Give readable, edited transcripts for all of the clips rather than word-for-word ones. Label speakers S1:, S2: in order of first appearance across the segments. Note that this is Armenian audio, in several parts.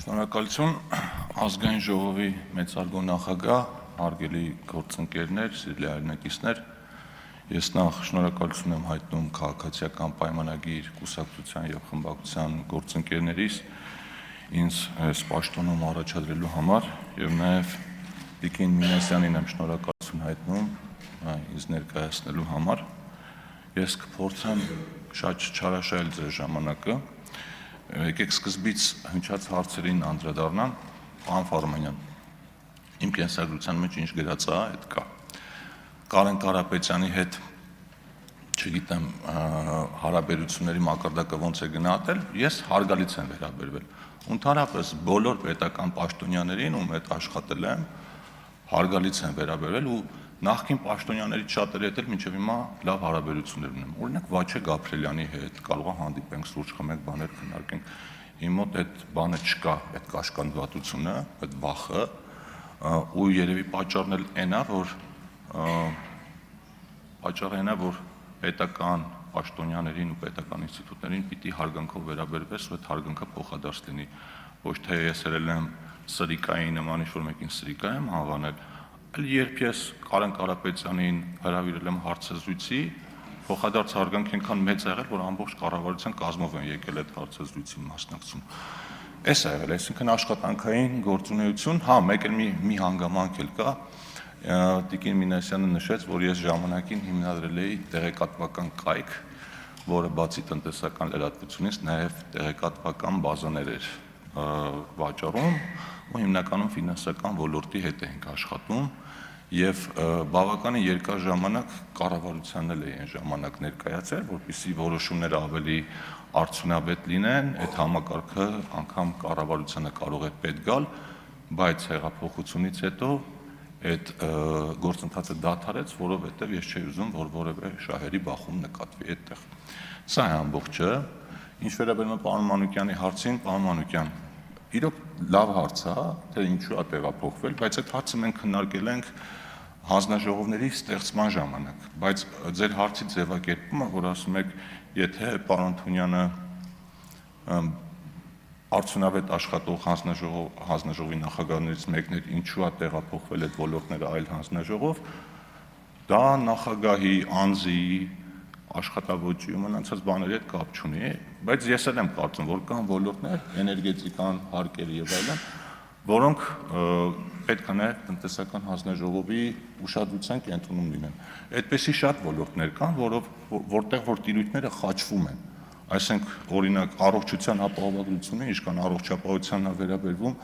S1: Շնորհակալություն ազգային ժողովի մեծարգո նախագահ, հարգելի գործընկերներ, սիրելի հայրենակիցներ, ես նախ շնորհակալություն եմ հայտնում քաղաքացիական պայմանագիր կուսակցության եւ խմբակցության գործընկերներիս ինձ այս պաշտոնում առաջադրելու համար եւ նաեւ Տիկին Մինասյանին եմ շնորհակալություն հայտնում ինձ ներկայացնելու համար։ Ես կփորձեմ շատ չարաշահել ձեր ժամանակը։ Եկեք սկզբից հնչած հարցերին անդրադառնամ, պարոն Ֆարմանյան, իմ կենսագրության մեջ ինչ գրած է, այդ կա։ Կարեն Կարապետյանի հետ, չգիտեմ, հարաբերությունների մակարդակը ոնց է գնահատել, ես հարգալից եմ վերաբերվել։ Ընդհանրապես բոլոր պետական պաշտոնյաներին, ում հետ աշխատել եմ, հարգալից եմ վերաբերվել ու նախկին պաշտոնյաներից շատերի հետ էլ մինչև հիմա լավ հարաբերություններ ունեմ։ Օրինակ Վաչե Գաբրելյանի հետ կարող է հանդիպենք, սուրճ խմենք, բաներ քննարկենք։ Իմ մոտ այդ բանը չկա, այդ կաշկանդվածությունը, այդ վախը, ու երևի պատճառն էլ այն է, որ պետական պաշտոնյաներին ու պետական ինստիտուտներին պիտի հարգանքով վերաբերվես ու այդ հարգանքը փոխադարձ լինի։ Ոչ թե ես երել եմ սրիկայի նման ինչ-որ մեկին սրիկա եմ հավանել, այլ երբ ես Կարեն Կարապետյանին հրավիրել եմ հարցազրույցի, փոխադարձ հարգանք այնքան մեծ ա եղել, որ ամբողջ կառավարության կազմով են եկել այդ հարցազրույցին մասնակցում։ Էս ա եղել, այսինքն աշխատանքային գործունեություն, հա, մեկ էլ մի հանգամանք էլ կա, Տիկին Մինասյանը նշեց, որ ես ժամանակին հիմնադրել էի տեղեկատվական կայք, որը բացի տնտեսական լրատվությունից նաև տեղեկատվական բազաներ էր վաճառում ու հիմնականում ֆինանսական ոլորտի հետ էինք աշխատում եւ բավականին երկար ժամանակ կառավարությանն էլ էին ժամանակ ներկայացել, որպեսզի որոշումները ավելի արդյունավետ լինեն, այդ համակարգը անգամ կառավարությանը կարող է պետք գալ, բայց հեղափոխությունից հետո այդ գործընթացը դադարեց, որովհետեւ ես չէի ուզում, որ որևէ շահերի բախում նկատվի այդտեղ։ Սա է ամբողջը։ Ինչ վերաբերում է պարոն Մանուկյանի հարցին, պարոն Մանուկյան, իրոք լավ հարց է, թե ինչու է տեղափոխվել, բայց այդ հարցը մենք քննարկել ենք հանձնաժողովների ստեղծման ժամանակ, բայց ձեր հարցի ձևակերպումը, որ ասում եք, եթե պարոն Թունյանը արդյունավետ աշխատող հանձնաժողովի նախագահներից մեկն էր, ինչու է տեղափոխվել այդ ոլորտները այլ հանձնաժողով, դա նախագահի անձի աշխատավոճի ու մնացած բաների հետ կապ չունի, բայց ես էլ եմ կարծում, որ կան ոլորտներ, էներգետիկան, հարկերը եւ այլն, որոնք պետք է նաև տնտեսական հանձնաժողովի ուշադրության կենտրոնում լինեն։ Այդպիսի շատ ոլորտներ կան, որտեղ որ տիրույթները խաչվում են։ Այսինքն, օրինակ, առողջության ապահովագրությունը, ինչքան առողջապահությանն է վերաբերվում,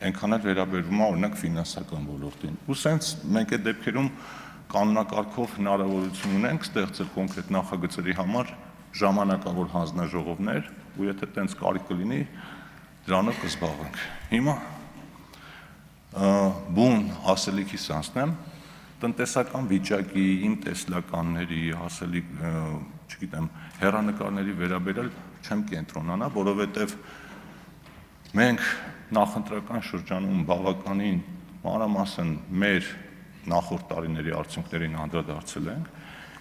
S1: այնքան էլ վերաբերվում է օրինակ ֆինանսական ոլորտին։ Ու սենց մենք այդ դեպքերում կանոնակարգով հնարավորություն ունենք ստեղծել կոնկրետ նախագծերի համար ժամանակավոր հանձնաժողովներ, ու եթե տենց կարիք կլինի, դրանով կզբաղվենք։ Հիմա բուն ասելիքիս անցնեմ, տնտեսական վիճակի, իմ տեսլականների, ասելիք, չգիտեմ, հեռանկարների վերաբերել չեմ կենտրոնանա, որովհետև մենք նախընտրական շրջանում բավականին մանրամասն մեր նախորդ տարիների արդյունքներին անդրադարձել ենք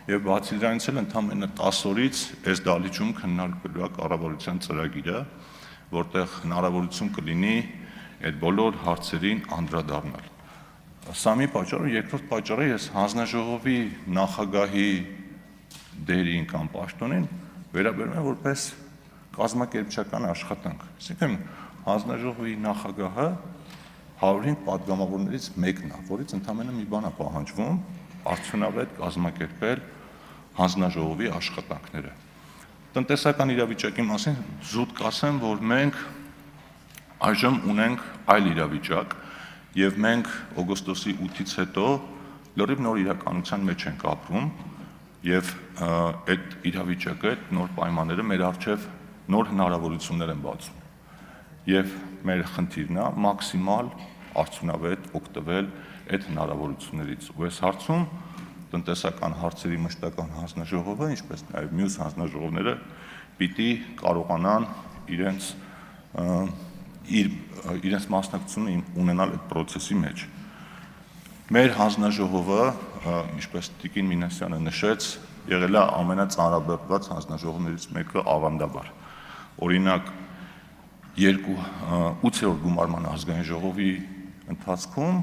S1: եւ բացի դրանից էլ ընդամենը 10 օրից այս դահլիճում քննարկվելու է կառավարության ծրագիրը, որտեղ հնարավորություն կլինի այդ բոլոր հարցերին անդրադառնալ։ Սա մի պատճառ, երկրորդ պատճառը ես հանձնաժողովի նախագահի դերին կամ պաշտոնին վերաբերում եմ որպես կազմակերպչական աշխատանք։ Այսինքն հանձնաժողովի նախագահը 105 պատգամավորներից մեկն է, որից ընդամենը մի բան է պահանջվում արդյունավետ կազմակերպել հանձնաժողովի աշխատանքները։ Տնտեսական իրավիճակի մասին զուտ կասեմ, որ մենք այժմ ունենք այլ իրավիճակ եւ մենք օգոստոսի 8-ից հետո լրիվ նոր իրականության մեջ ենք ապրում եւ այդ իրավիճակը, այդ նոր պայմանները մեր առջեւ նոր հնարավորություններ են բացում։ Եվ մեր խնդիրն է մաքսիմալ արդյունավետ օգտվել այդ հնարավորություններից։ Ու այս հարցում տնտեսական հարցերի մշտական հանձնաժողովը, ինչպես նաև մյուս հանձնաժողովները պիտի կարողանան իրենց մասնակցությունը ունենալ այդ process-ի մեջ։ Մեր հանձնաժողովը, ինչպես Տիկին Մինասյանը նշեց, եղել է ամենածանրաբեռնված հանձնաժողովներից մեկը ավանդաբար։ Օրինակ 8-րդ գումարման ազգային ժողովի ընթացքում,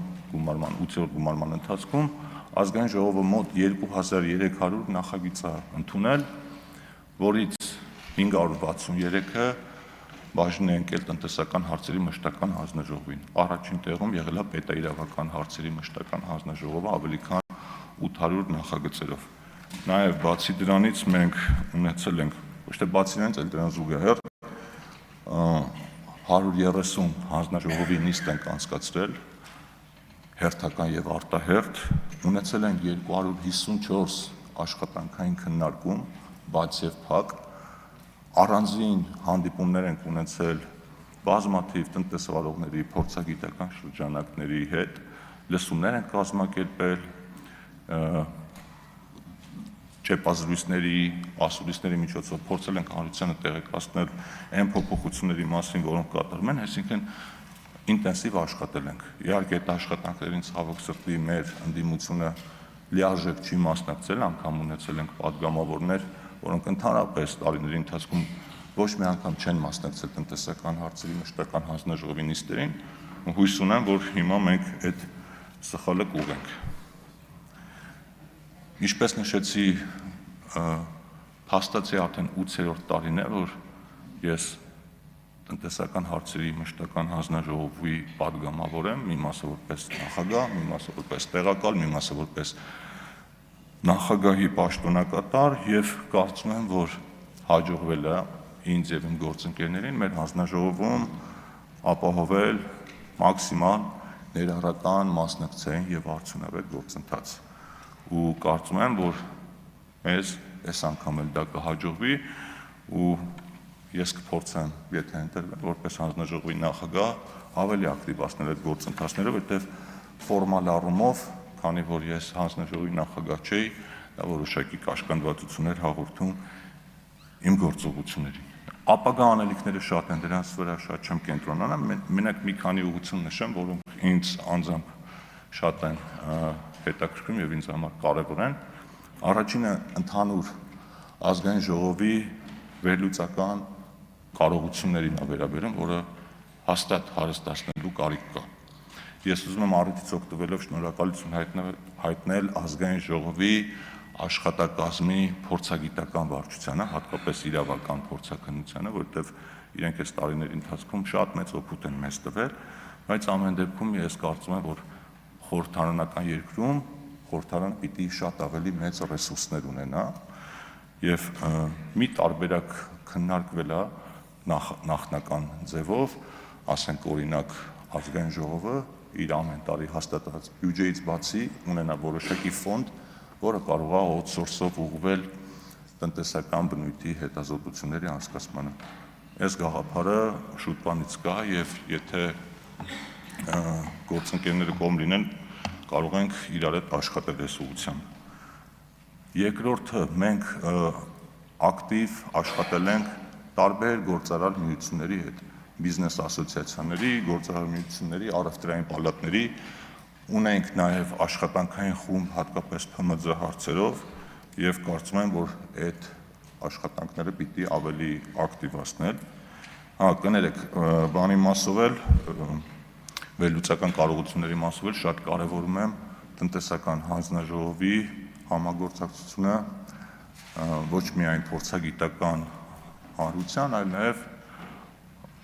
S1: ազգային ժողովը մոտ 2300 նախագիծ է ընդունել, որից 563-ը բաժին է ընկել տնտեսական հարցերի մշտական հանձնաժողովին։ Առաջին տեղում եղել է պետաիրավական հարցերի մշտական հանձնաժողովը ավելի քան 800 նախագծերով։ Նաև բացի դրանից մենք ունեցել ենք, ոչ թե բացի դրանից, այլ դրան զուգահեռ 130 հանձնաժողովի նիստ ենք անցկացրել, հերթական եւ արտահերթ, ունեցել ենք 254 աշխատանքային քննարկում, բաց եւ փակ, առանձին հանդիպումներ ենք ունեցել բազմաթիվ տնտեսվարողների, փորձագիտական շրջանակների հետ, լսումներ ենք կազմակերպել, ճեպազրույցների, ասուլիսների միջոցով փորձել ենք հանրությանը տեղեկացնել այն փոփոխությունների մասին, որոնք կատարվում են, այսինքն ինտենսիվ աշխատել ենք։ Իհարկե այդ աշխատանքներին ցավոք սրտի մեր ընդդիմությունը լիարժեք չի մասնակցել, անգամ ունեցել ենք պատգամավորներ, որոնք ընդհանրապես տարիների ընթացքում ոչ մի անգամ չեն մասնակցել տնտեսական հարցերի մշտական հանձնաժողովի նիստերին, հույս ունեմ, որ հիմա մենք այդ սխալը կուղենք։ Ինչպես նշեցի, փաստացի արդեն 8-րդ տարին է, որ ես տնտեսական հարցերի մշտական հանձնաժողովի պատգամավոր եմ, մի մասը որպես նախագահ, մի մասը որպես տեղակալ, մի մասը որպես նախագահի պաշտոնակատար եւ կարծում եմ, որ հաջողվել է ինձ եւ իմ գործընկերներին մեր հանձնաժողովում ապահովել մաքսիմալ ներառական, մասնակցային եւ արդյունավետ գործընթաց։ Ու կարծում եմ, որ մեզ այս անգամ էլ դա կհաջողվի ու ես կփորձեմ, եթե ընտրվեմ որպես հանձնաժողովի նախագահ, ավելի ակտիվացնել այդ գործընթացները, որտեղ ֆորմալ առումով, քանի որ ես հանձնաժողովի նախագահ չէի, դա որոշակի կաշկանդվածություններ հաղորդում իմ գործողություններին։ Ապագա անելիքները շատ են, դրանց վրա շատ չեմ կենտրոնանամ, մենակ մի քանի ուղղություն նշեմ, որոնք ինձ անձամբ շատ են հետաքրքրում եւ ինձ համար կարեւոր են։ Առաջինը ընդհանուր ազգային ժողովի վերլուծական կարողություններին է վերաբերում, որը հաստատ հարստացնելու կարիք կա։ Ես ուզում եմ առիթից օգտվելով շնորհակալություն հայտնել ազգային ժողովի աշխատակազմի փորձագիտական վարչությանը, հատկապես իրավական փորձաքննությանը, որտեղ իրենք այս տարիների ընթացքում շատ մեծ օգուտ են մեզ տվել, բայց ամեն դեպքում ես կարծում եմ, որ խորհրդարանական երկրում խորհրդարանը պիտի շատ ավելի մեծ ռեսուրսներ ունենա եւ մի տարբերակ քննարկվել է նախնական ձևով, ասենք օրինակ ազգային ժողովը իր ամեն տարի հաստատած բյուջեից բացի ունենա որոշակի ֆոնդ, որը կարող է outsource-ով ուղղվել տնտեսական բնույթի հետազոտությունների անցկացմանը։ Այս գաղափարը շուտ բանից կա եւ եթե գործընկերները կողմ լինեն, կարող ենք իրար հետ աշխատել այս ուղղությամբ։ Երկրորդը, մենք ակտիվ աշխատել ենք տարբեր գործարար միությունների հետ, բիզնես ասոցիացիաների, գործարար միությունների, առևտրային պալատների, ունենք նաև աշխատանքային խումբ հատկապես ՓՄԶ հարցերով եւ կարծում եմ, որ այդ աշխատանքները պիտի ավելի ակտիվացնել։ Կներեք, բանի մասով էլ վերլուծական կարողությունների մասով էլ շատ կարևորում եմ տնտեսական հանձնաժողովի համագործակցությունը ոչ միայն փորձագիտական հանրության, այլ նաև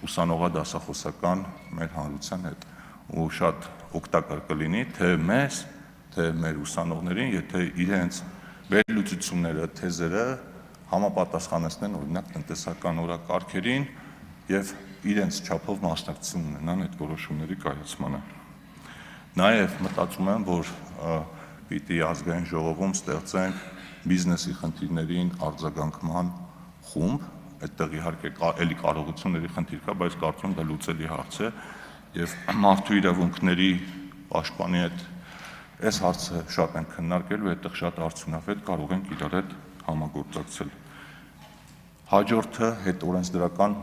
S1: ուսանողադասախոսական մեր հանրության հետ ու շատ օգտակար կլինի թե մեզ, թե մեր ուսանողներին, եթե իրենց վերլուծությունները, թեզերը համապատասխանեցնեն օրինակ տնտեսական օրակարգերին եւ իրենց չափով մասնակցություն ունենան այդ որոշումների կայացմանը։ Նաև մտածում եմ, որ պիտի ազգային ժողովում ստեղծենք բիզնեսի խնդիրներին արձագանքման խումբ, այդտեղ իհարկե էլի կարողությունների խնդիր կա, բայց կարծում եմ դա լուծելի հարց է եւ մարդու իրավունքների պաշտպանի հետ այս հարցը շատ են քննարկել ու այդտեղ շատ արդյունավետ կարող ենք իրար հետ համագործակցել։ Հաջորդը հետօրենսդրական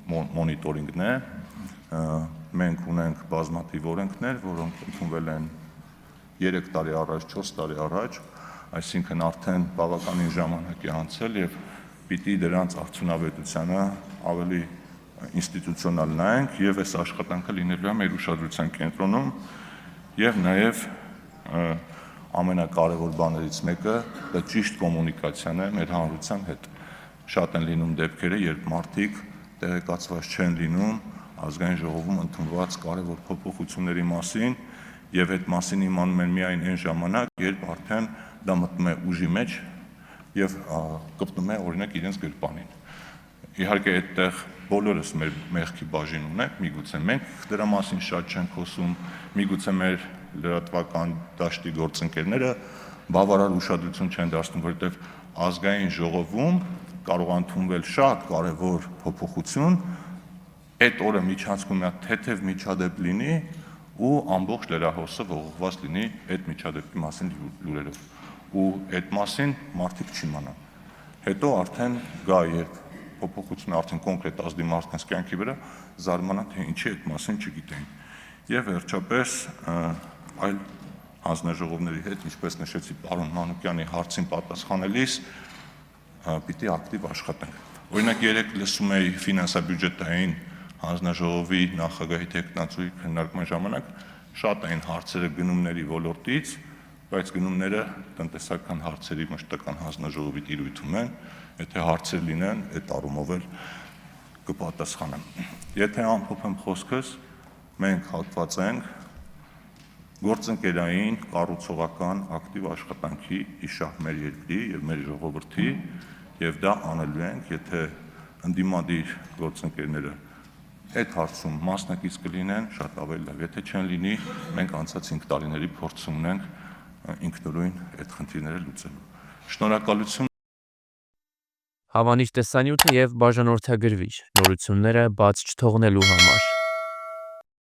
S1: մոնիտորինգն է։ Մենք ունենք բազմաթիվ օրենքներ, որոնք ընդունվել են 3 տարի առաջ, 4 տարի առաջ, այսինքն արդեն բավականին ժամանակ է անցել եւ պիտի դրանց արդյունավետությանը ավելի ինստիտուցիոնալ նայենք եւ այս աշխատանքը լինելու է մեր ուշադրության կենտրոնում եւ նաեւ ամենակարևոր բաներից մեկը դա ճիշտ կոմունիկացիան է մեր հանրության հետ։ Շատ են լինում դեպքերը, երբ մարդիկ տեղեկացված չեն լինում ազգային ժողովում ընդունված կարևոր փոփոխությունների մասին եւ այդ մասին իմանում են միայն այն ժամանակ, երբ արդեն դա մտնում է ուժի մեջ եւ կպտում է օրինակ իրենց գրպանին։ Իհարկե այդտեղ բոլորս մեր մեղքի բաժին ունենք, միգուցե մենք դրա մասին շատ չենք խոսում, միգուցե մեր լրատվական դաշտի գործընկերները բավարար ուշադրություն չեն դարձնում, որովհետև ազգային ժողովում կարող է ընդունվել շատ կարևոր փոփոխություն, այդ օրը միջանցքում է թեթև միջադեպ լինի ու ամբողջ լրահոսը ողողված լինի այդ միջադեպի մասին լուրերով, ու այդ մասին մարդիկ չիմանան։ Հետո արդեն գա, երբ փոփոխությունը արդեն կոնկրետ ազդի մարդկանց կյանքի վրա, զարմանան, թե ինչի այդ մասին չգիտեին։ Եվ վերջապես այլ հանձնաժողովների հետ, ինչպես նշեցի պարոն Մանուկյանի հարցին պատասխանելիս, պիտի ակտիվ աշխատենք։ Օրինակ երեք լսում էի ֆինանսա-բյուջետային հանձնաժողովի նախագահի թեկնածուի քննարկման ժամանակ շատ էին հարցերը գնումների ոլորտից, բայց գնումները տնտեսական հարցերի մշտական հանձնաժողովի տիրույթում են, եթե հարցեր լինեն, այդ առումով էլ կպատասխանեմ։ Եթե ամփոփեմ խոսքս, մենք հակված ենք գործընկերային, կառուցողական ակտիվ աշխատանքի իշահ մեր երկրի եւ մեր ժողովրդի, եւ դա անելու ենք, եթե ընդդիմադիր գործընկերները այդ հարցում մասնակից կլինեն, շատ ավելի լավ, եթե չեն լինի, մենք անցած 5 տարիների փորձ ունենք ինքնուրույն այդ խնդիրները լուծելու։ Շնորհակալություն։
S2: Հավանիր տեսանյութը եւ բաժանորդագրվիր նորությունները բաց չթողնելու համար։